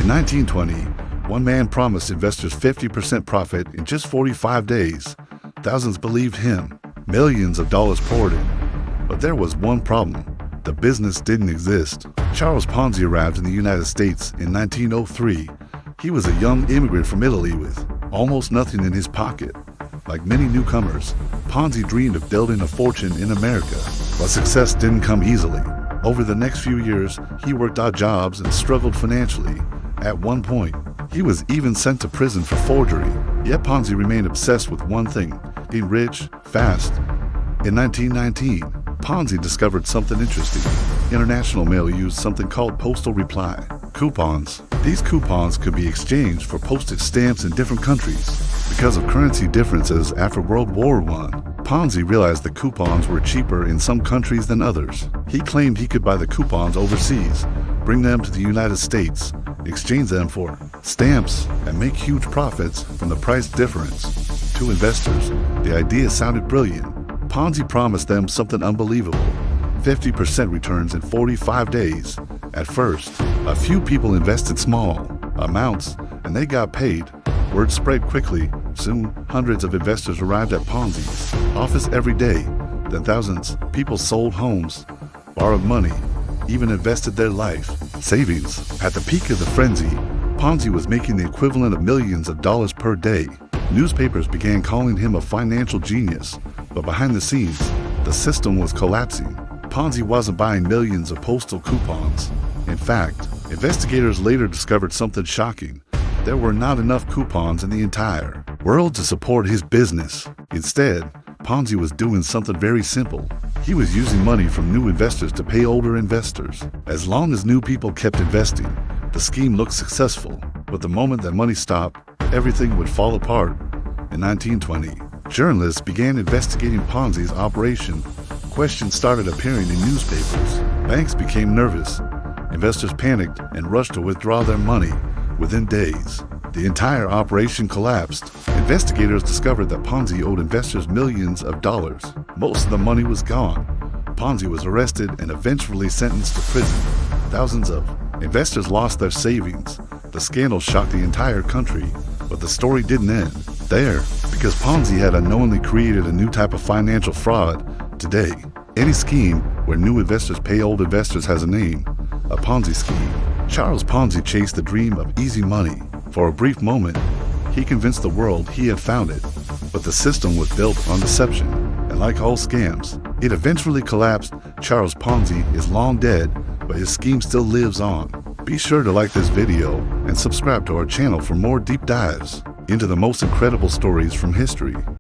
In 1920, one man promised investors 50% profit in just 45 days. Thousands believed him. Millions of dollars poured in. But there was one problem. The business didn't exist. Charles Ponzi arrived in the United States in 1903. He was a young immigrant from Italy with almost nothing in his pocket. Like many newcomers, Ponzi dreamed of building a fortune in America, but success didn't come easily. Over the next few years, he worked odd jobs and struggled financially. At one point, he was even sent to prison for forgery. Yet Ponzi remained obsessed with one thing: being rich, fast. In 1919, Ponzi discovered something interesting. International mail used something called postal reply coupons. These coupons could be exchanged for postage stamps in different countries. Because of currency differences after World War I, Ponzi realized the coupons were cheaper in some countries than others. He claimed he could buy the coupons overseas, bring them to the United States, exchange them for stamps, and make huge profits from the price difference. To investors, the idea sounded brilliant. Ponzi promised them something unbelievable: 50% returns in 45 days. At first, a few people invested small amounts, and they got paid. Word spread quickly. Soon, hundreds of investors arrived at Ponzi's office every day. Then thousands of people sold homes, borrowed money, even invested their life savings. At the peak of the frenzy, Ponzi was making the equivalent of millions of dollars per day. Newspapers began calling him a financial genius, but behind the scenes, the system was collapsing. Ponzi wasn't buying millions of postal coupons. In fact, investigators later discovered something shocking. There were not enough coupons in the entire world to support his business. Instead, Ponzi was doing something very simple. He was using money from new investors to pay older investors. As long as new people kept investing, the scheme looked successful. But the moment that money stopped, everything would fall apart. In 1920, journalists began investigating Ponzi's operation. Questions started appearing in newspapers. Banks became nervous. Investors panicked and rushed to withdraw their money. Within days, the entire operation collapsed. Investigators discovered that Ponzi owed investors millions of dollars. Most of the money was gone. Ponzi was arrested and eventually sentenced to prison. Thousands of investors lost their savings. The scandal shocked the entire country, but the story didn't end there, because Ponzi had unknowingly created a new type of financial fraud. Today, any scheme where new investors pay old investors has a name: a Ponzi scheme. Charles Ponzi chased the dream of easy money. For a brief moment, he convinced the world he had found it, but the system was built on deception, and like all scams, it eventually collapsed. Charles Ponzi is long dead, but his scheme still lives on. Be sure to like this video and subscribe to our channel for more deep dives into the most incredible stories from history.